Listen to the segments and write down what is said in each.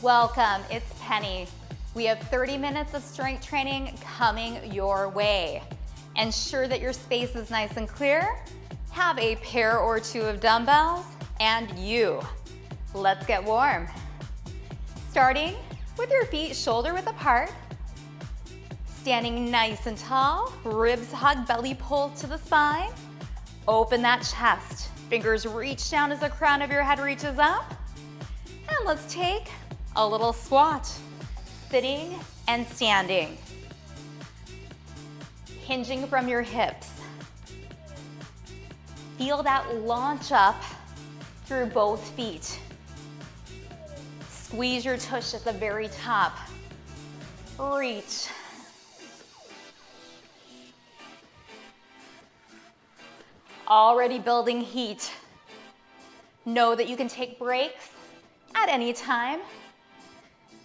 Welcome, it's Penny. We have 30 minutes of strength training coming your way. Ensure that your space is nice and clear. Have a pair or two of dumbbells and you. Let's get warm. Starting with your feet shoulder width apart. Standing nice and tall, ribs hug, belly pulls to the spine. Open that chest. Fingers reach down as the crown of your head reaches up. And let's take a little squat, sitting and standing. Hinging from your hips. Feel that launch up through both feet. Squeeze your tush at the very top. Reach. Already building heat. Know that you can take breaks at any time.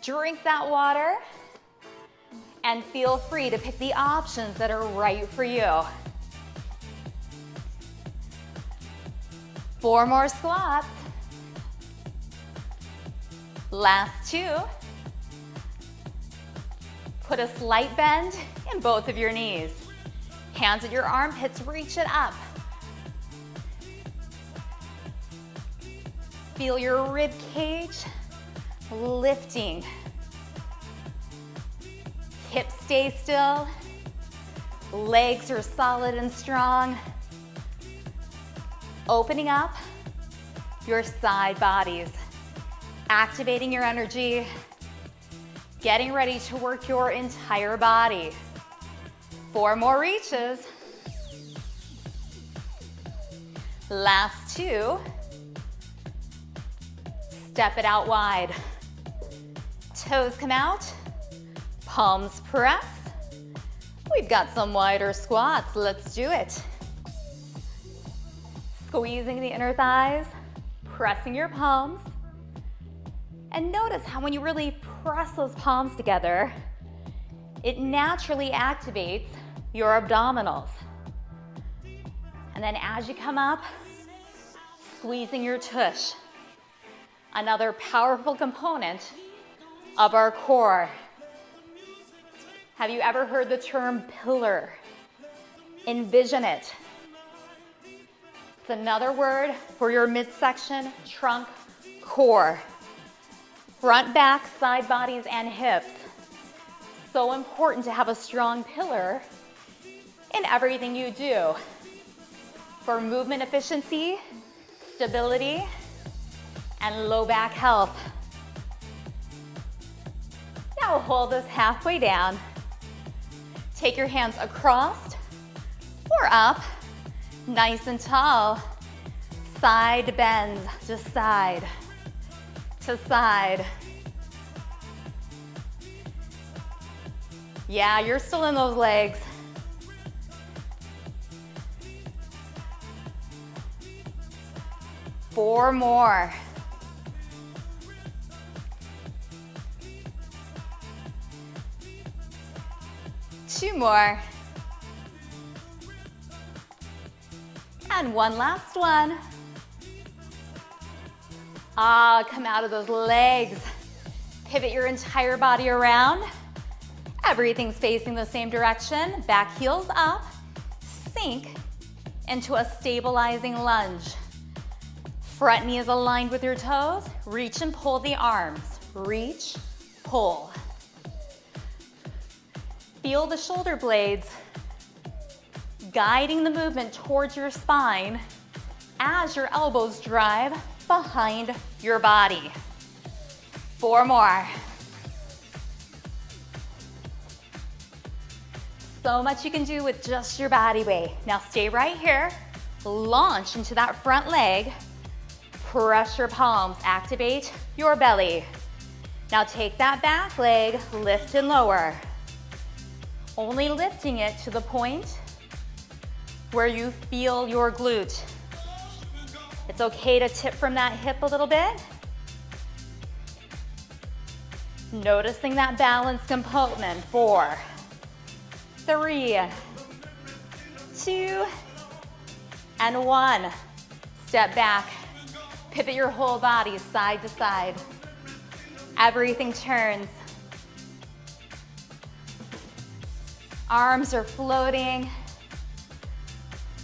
Drink that water and feel free to pick the options that are right for you. 4 more squats. Last 2. Put a slight bend in both of your knees. Hands at your armpits, reach it up. Feel your rib cage lifting. Hips stay still. Legs are solid and strong. Opening up your side bodies. Activating your energy. Getting ready to work your entire body. 4 more reaches. Last 2. Step it out wide. Toes come out, palms press. We've got some wider squats, let's do it. Squeezing the inner thighs, pressing your palms. And notice how when you really press those palms together, it naturally activates your abdominals. And then as you come up, squeezing your tush. Another powerful component of our core. Have you ever heard the term pillar? Envision it. It's another word for your midsection, trunk, core. Front, back, side bodies, and hips. So important to have a strong pillar in everything you do. For movement efficiency, stability, and low back health. Now hold this halfway down. Take your hands across or up, nice and tall. Side bends, just side to side. Yeah, you're still in those legs. Four more. Two more. And one last one. Come out of those legs. Pivot your entire body around. Everything's facing the same direction. Back heels up. Sink into a stabilizing lunge. Front knee is aligned with your toes. Reach and pull the arms. Reach, pull. Feel the shoulder blades guiding the movement towards your spine as your elbows drive behind your body. 4 more. So much you can do with just your body weight. Now stay right here. Launch into that front leg. Press your palms. Activate your belly. Now take that back leg, lift and lower. Only lifting it to the point where you feel your glute. It's okay to tip from that hip a little bit. Noticing that balance component. 4, 3, 2, and 1. Step back. Pivot your whole body side to side. Everything turns. Arms are floating.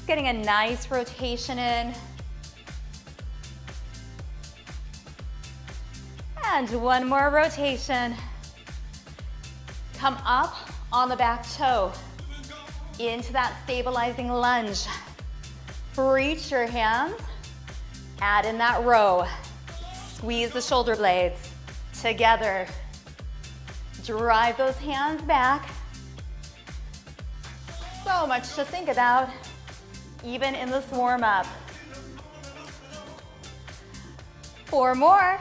Getting a nice rotation in. And one more rotation. Come up on the back toe into that stabilizing lunge. Reach your hands, add in that row. Squeeze the shoulder blades together. Drive those hands back. So much to think about, even in this warm-up. 4 more.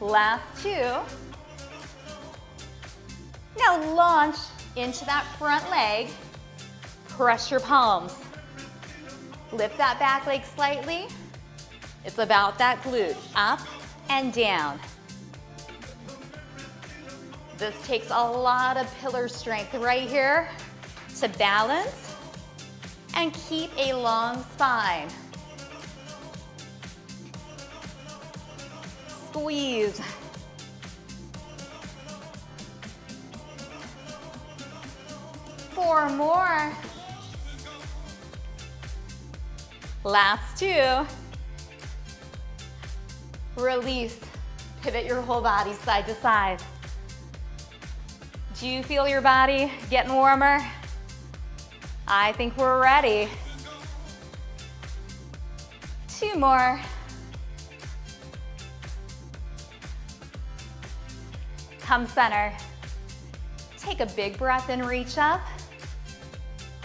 Last 2. Now launch into that front leg. Press your palms. Lift that back leg slightly. It's about that glute, up and down. This takes a lot of pillar strength right here to balance and keep a long spine. Squeeze. Four more. Last 2. Release. Pivot your whole body side to side. Do you feel your body getting warmer? I think we're ready. 2 more. Come center. Take a big breath and reach up.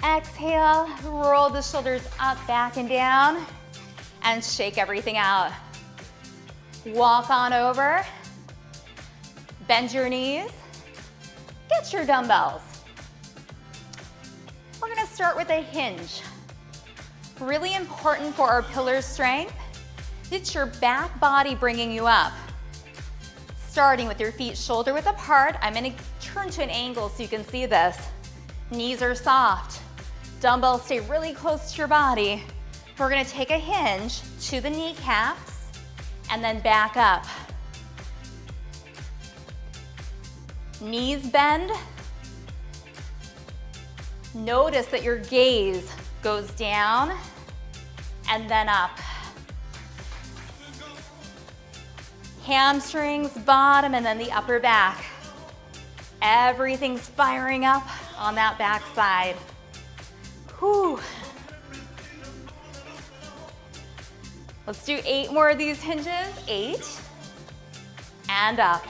Exhale, roll the shoulders up, back and down, and shake everything out. Walk on over. Bend your knees. Get your dumbbells. We're gonna start with a hinge. Really important for our pillar strength. It's your back body bringing you up. Starting with your feet shoulder width apart, I'm gonna turn to an angle so you can see this. Knees are soft. Dumbbells stay really close to your body. We're gonna take a hinge to the kneecaps and then back up. Knees bend. Notice that your gaze goes down and then up. Hamstrings, bottom, and then the upper back. Everything's firing up on that back side. Whew. Let's do 8 more of these hinges. 8, and up.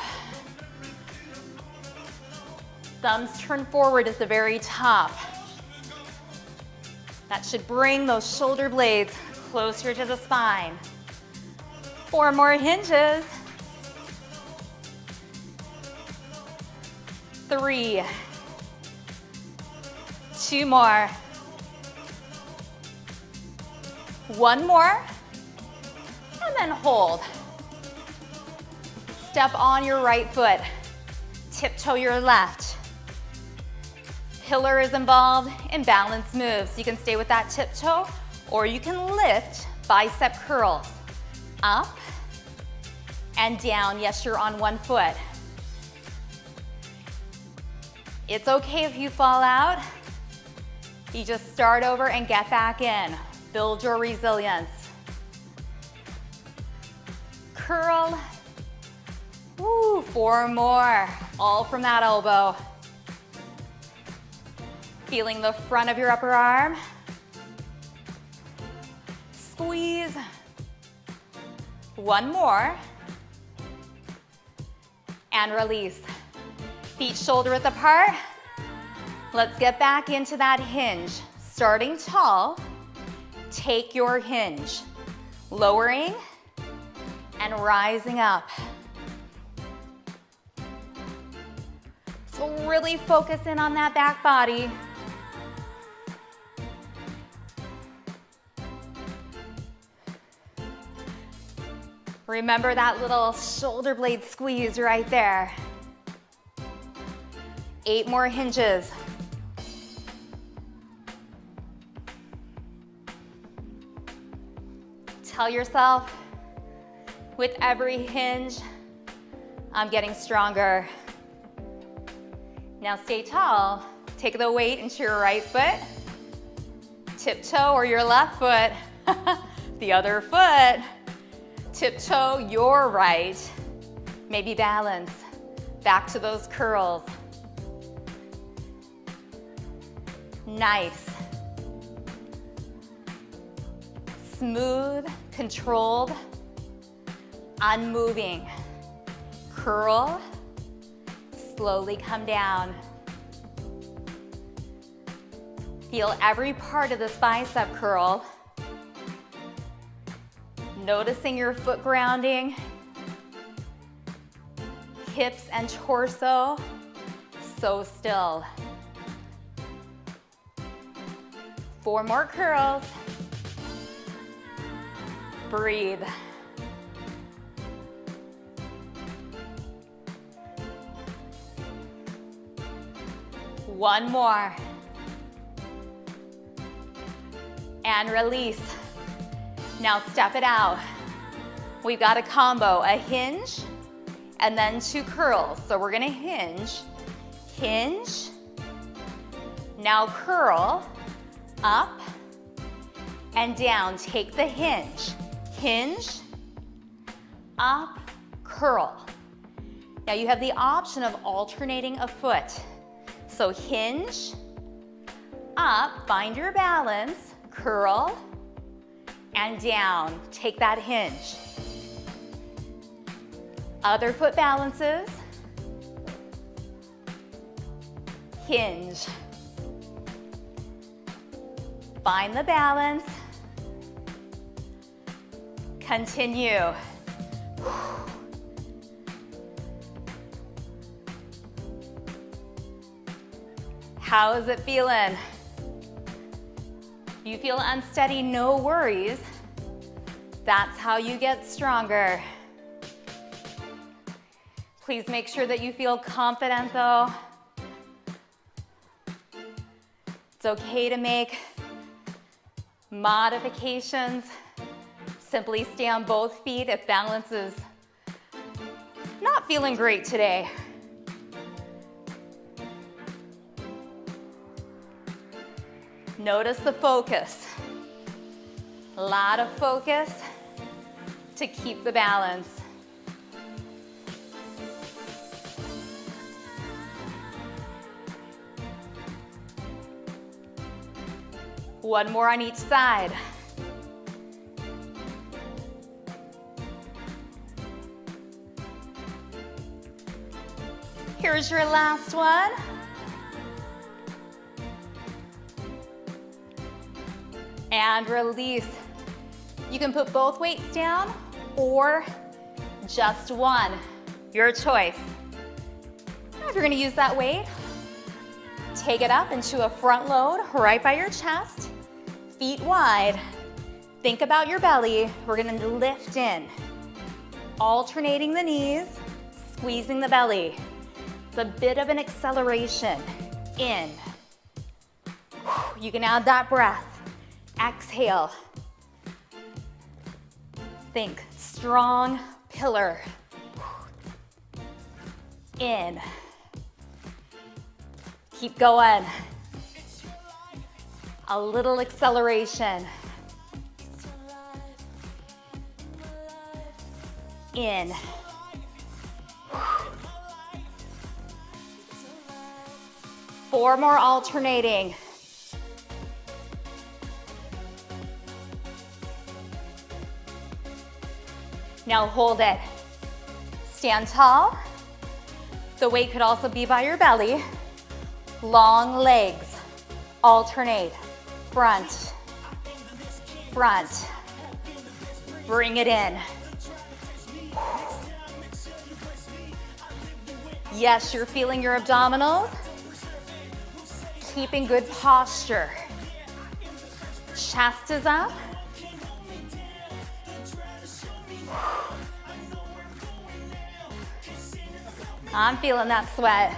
Thumbs turn forward at the very top. That should bring those shoulder blades closer to the spine. 4 more hinges. 3, 2 more. 1 more, and then hold. Step on your right foot, tiptoe your left. Pillar is involved in balance moves. You can stay with that tiptoe, or you can lift bicep curls. Up and down. Yes, you're on 1 foot. It's okay if you fall out. You just start over and get back in. Build your resilience. Curl. Woo, 4 more. All from that elbow. Feeling the front of your upper arm. Squeeze. 1 more. And release. Feet shoulder width apart. Let's get back into that hinge. Starting tall, take your hinge. Lowering and rising up. So really focus in on that back body. Remember that little shoulder blade squeeze right there. 8 more hinges. Tell yourself With every hinge, I'm getting stronger. Now stay tall. Take the weight into your right foot. Tiptoe or your left foot. The other foot. Tiptoe your right. Maybe balance. Back to those curls. Nice. Smooth, controlled, unmoving. Curl, slowly come down. Feel every part of this bicep curl. Noticing your foot grounding. Hips and torso, so still. 4 more curls. Breathe. One more. And release. Now step it out. We've got a combo, a hinge, and then 2 curls. So we're gonna hinge, hinge, now curl, up and down. Take the hinge, hinge, up, curl. Now you have the option of alternating a foot. So hinge, up, find your balance, curl, and down. Take that hinge. Other foot balances. Hinge. Find the balance. Continue. How is it feeling? If you feel unsteady, no worries. That's how you get stronger. Please make sure that you feel confident though. It's okay to make modifications. Simply stay on both feet if balance is not feeling great today. Notice the focus. A lot of focus to keep the balance. One more on each side. Here's your last one. And release. You can put both weights down or just one, your choice. Now if you're gonna use that weight, take it up into a front load right by your chest, feet wide. Think about your belly. We're gonna lift in, alternating the knees, squeezing the belly. It's a bit of an acceleration, in. You can add that breath. Exhale. Think strong pillar. In. Keep going. A little acceleration. In. 4 more alternating. Now hold it. Stand tall. The weight could also be by your belly. Long legs. Alternate. Front. Front. Bring it in. Yes, you're feeling your abdominals. Keeping good posture. Chest is up. I'm feeling that sweat.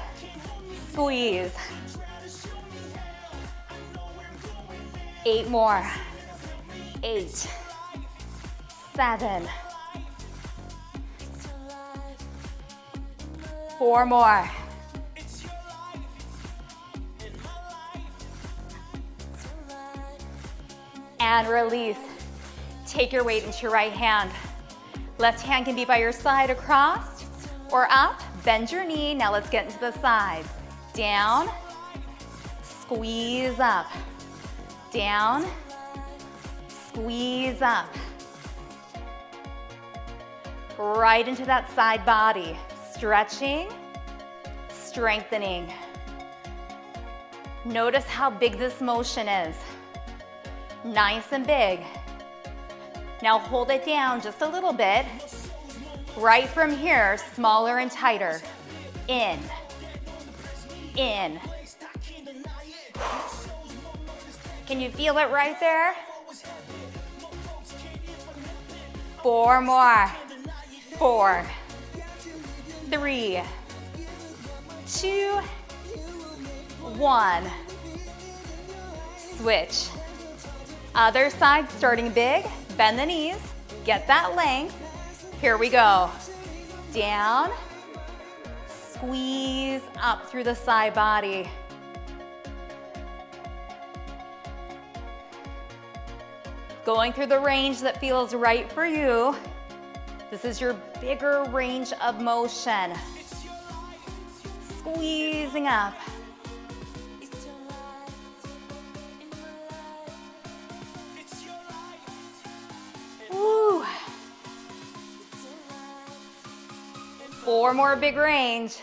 Squeeze. 8 more. 8, 7, 4 more. And release. Take your weight into your right hand. Left hand can be by your side across or up. Bend your knee. Now let's get into the sides. Down, squeeze up. Down, squeeze up. Right into that side body. Stretching, strengthening. Notice how big this motion is. Nice and big. Now hold it down just a little bit. Right from here, smaller and tighter. In. In. Can you feel it right there? 4 more. 4, 3, 2, 1. Switch. Other side, starting big. Bend the knees. Get that length. Here we go. Down. Squeeze up through the side body. Going through the range that feels right for you. This is your bigger range of motion. Squeezing up. Woo. 4 more big range.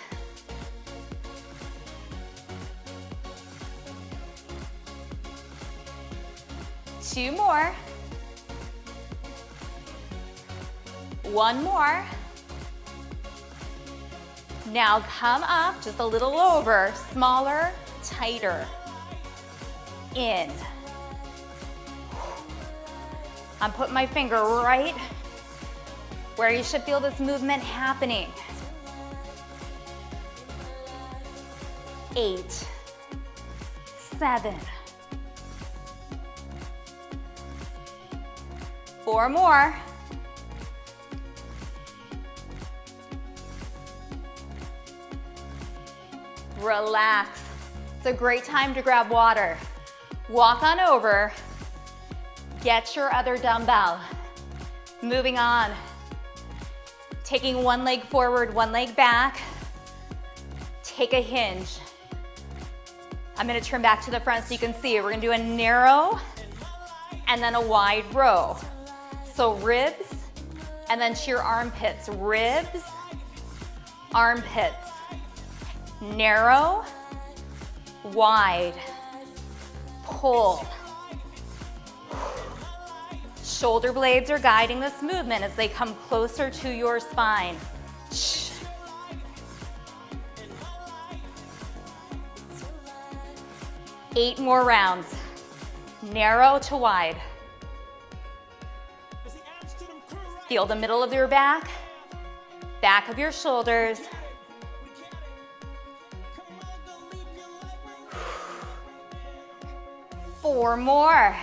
Two more. 1 more. Now come up just a little over, smaller, tighter. In. I'm putting my finger right where you should feel this movement happening. 8, 7. 4 more. Relax. It's a great time to grab water. Walk on over. Get your other dumbbell. Moving on. Taking one leg forward, one leg back. Take a hinge. I'm gonna turn back to the front so you can see it. We're gonna do a narrow and then a wide row. So ribs and then to your armpits. Ribs, armpits. Narrow, wide, pull. Shoulder blades are guiding this movement as they come closer to your spine. 8 more rounds. Narrow to wide. Feel the middle of your back, back of your shoulders. 4 more.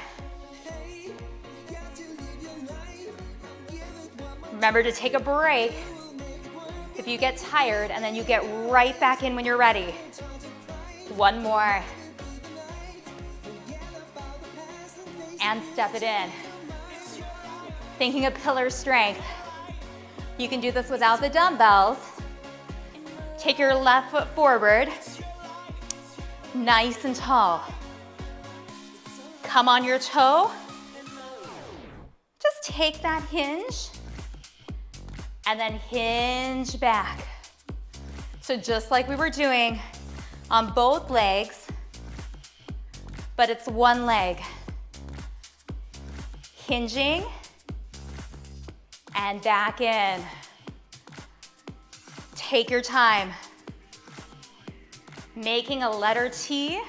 Remember to take a break if you get tired, and then you get right back in when you're ready. 1 more. And step it in. Thinking of pillar strength. You can do this without the dumbbells. Take your left foot forward, nice and tall. Come on your toe. Just take that hinge and then hinge back. So just like we were doing on both legs, but it's one leg. Hinging and back in. Take your time. Making a letter T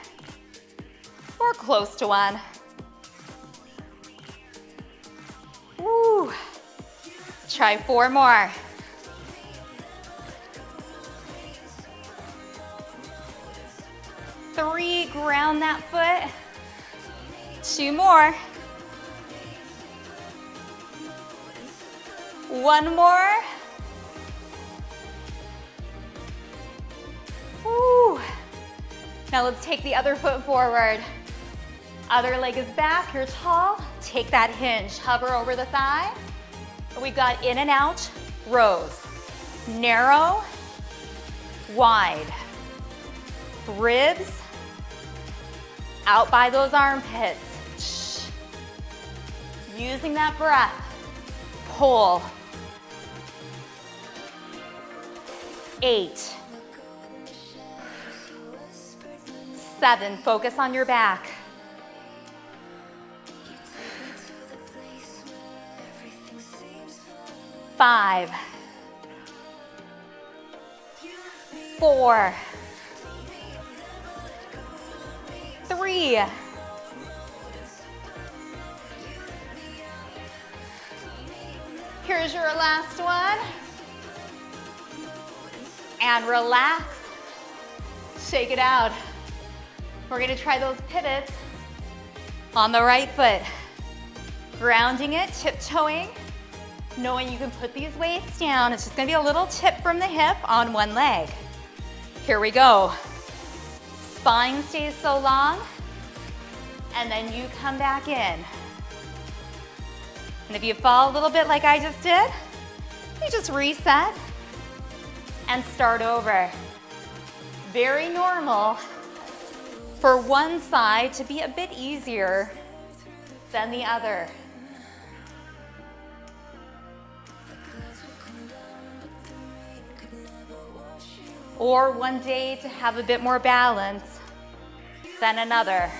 or close to one. Woo. Try 4 more. Three, ground that foot. 2 more. 1 more. Now let's take the other foot forward. Other leg is back, you're tall. Take that hinge, hover over the thigh. We've got in and out rows. Narrow, wide. Ribs, out by those armpits. Using that breath. Pull. 8. 7, focus on your back. 5. 4. 3. 'Here's your last one. And relax. Shake it out. We're gonna try those pivots on the right foot. Grounding it, tiptoeing, knowing you can put these weights down. It's just gonna be a little tip from the hip on one leg. Here we go. Spine stays so long, and then you come back in. And if you fall a little bit like I just did, you just reset and start over. Very normal for one side to be a bit easier than the other. Or one day to have a bit more balance than another.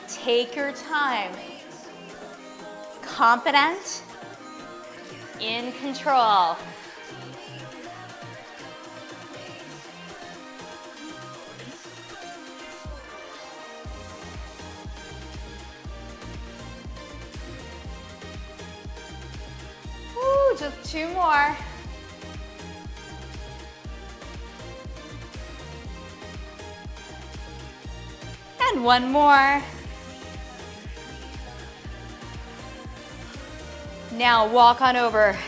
Take your time. Confident, in control. Woo, just 2 more. And 1 more. Now walk on over.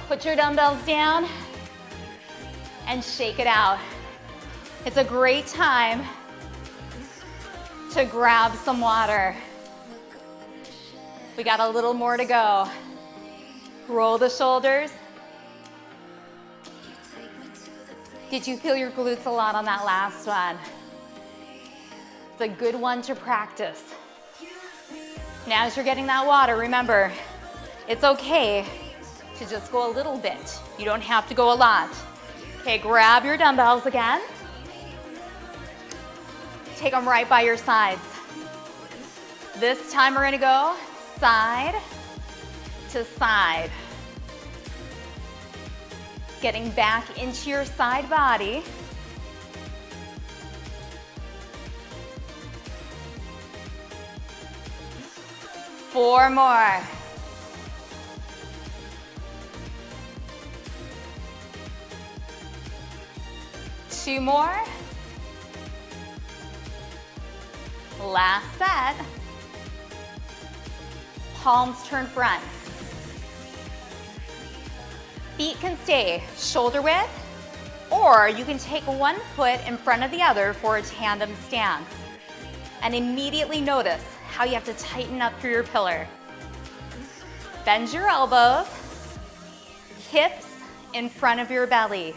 Put your dumbbells down and shake it out. It's a great time to grab some water. We got a little more to go. Roll the shoulders. Did you feel your glutes a lot on that last one? It's a good one to practice. Now as you're getting that water, remember, it's okay to just go a little bit. You don't have to go a lot. Okay, grab your dumbbells again. Take them right by your sides. This time we're gonna go side to side. Getting back into your side body. Four more. Two more. Last set. Palms turn front. Feet can stay shoulder width, or you can take one foot in front of the other for a tandem stance. And immediately notice how you have to tighten up through your pillar. Bend your elbows, hips in front of your belly.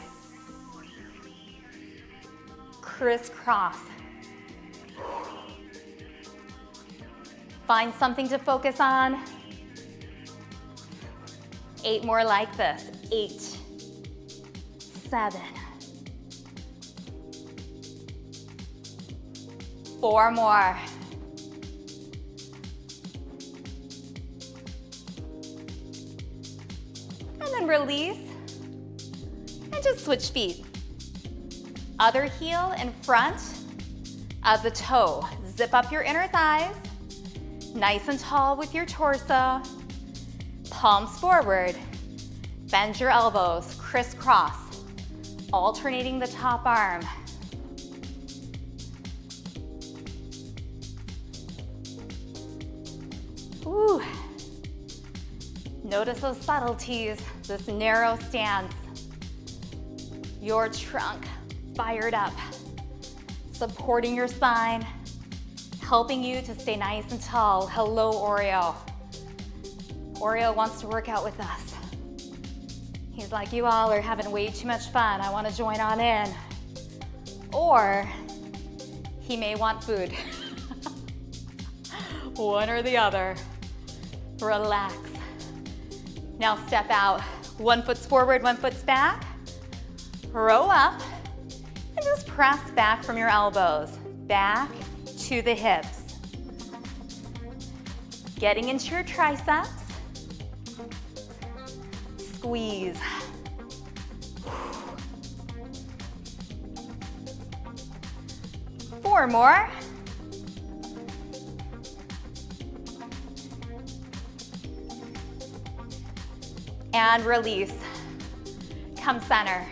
Crisscross. Find something to focus on. 8 more like this. 8, 7, 4 more. And then release, and just switch feet. Other heel in front of the toe. Zip up your inner thighs, nice and tall with your torso. Palms forward, bend your elbows, crisscross, alternating the top arm. Ooh. Notice those subtleties, this narrow stance. Your trunk fired up, supporting your spine, helping you to stay nice and tall. Hello, Oreo. Oreo wants to work out with us. He's like, you all are having way too much fun. I want to join on in. Or he may want food. One or the other. Relax. Now step out. One foot's forward, one foot's back. Row up and just press back from your elbows. Back to the hips. Getting into your triceps. Squeeze. Four more. And release. Come center.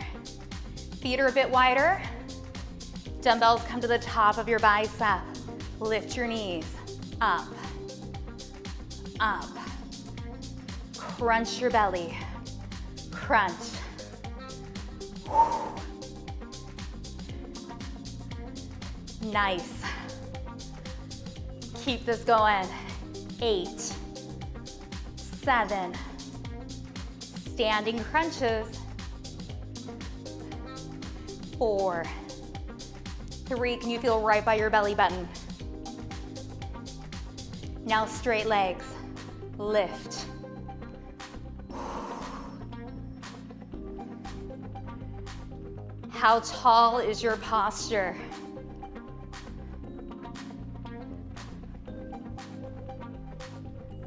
Feet are a bit wider. Dumbbells come to the top of your bicep. Lift your knees. Up. Up. Crunch your belly. Crunch. Nice. Keep this going. 8, 7. Standing crunches. 4, 3. Can you feel right by your belly button? Now straight legs. Lift. How tall is your posture?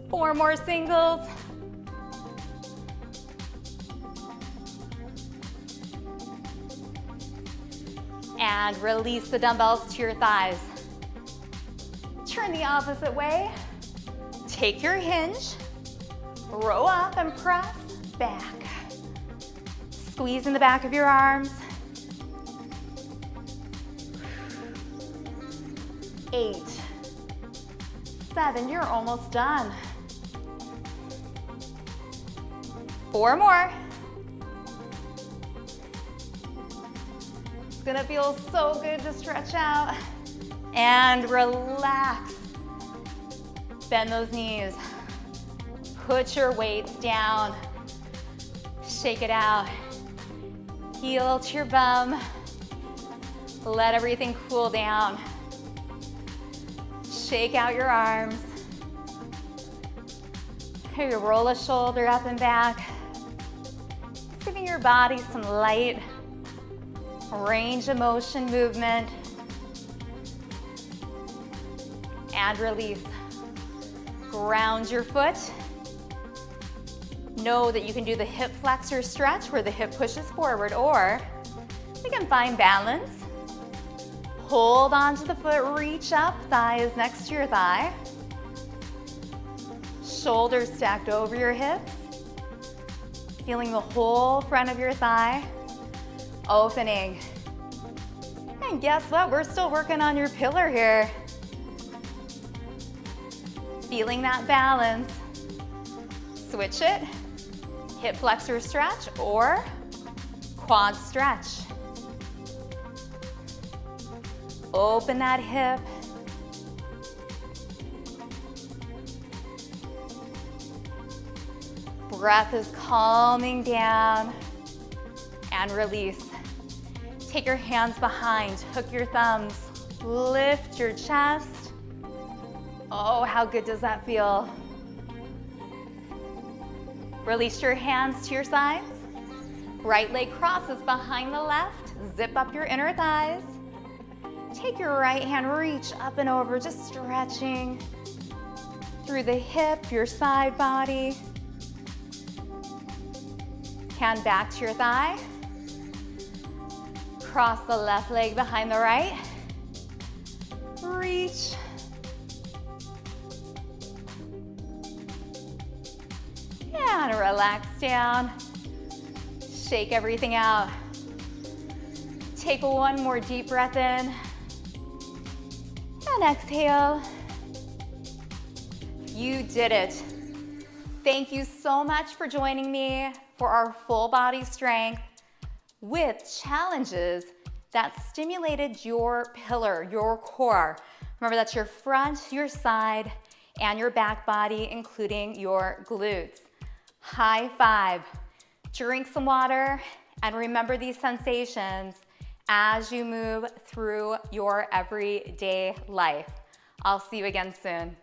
Four more singles. And release the dumbbells to your thighs. Turn the opposite way. Take your hinge. Row up and press back. Squeeze in the back of your arms. 8, 7, you're almost done. 4 more. It's gonna feel so good to stretch out. And relax. Bend those knees. Put your weights down. Shake it out. Heel to your bum. Let everything cool down. Shake out your arms. Here you roll a shoulder up and back. Just giving your body some light range of motion movement. And release. Ground your foot. Know that you can do the hip flexor stretch where the hip pushes forward, or you can find balance. Hold onto the foot, reach up, thigh is next to your thigh. Shoulders stacked over your hips. Feeling the whole front of your thigh. Opening. And guess what? We're still working on your pillar here. Feeling that balance. Switch it. Hip flexor stretch or quad stretch. Open that hip. Breath is calming down. And release. Take your hands behind, hook your thumbs, lift your chest. Oh, how good does that feel? Release your hands to your sides. Right leg crosses behind the left. Zip up your inner thighs. Take your right hand, reach up and over, just stretching through the hip, your side body. Hand back to your thigh. Cross the left leg behind the right. Reach. And relax down. Shake everything out. Take one more deep breath in. And exhale. You did it. Thank you so much for joining me for our full body strength with challenges that stimulated your pillar, your core. Remember, that's your front, your side, and your back body, including your glutes. High five. Drink some water and remember these sensations as you move through your everyday life. I'll see you again soon.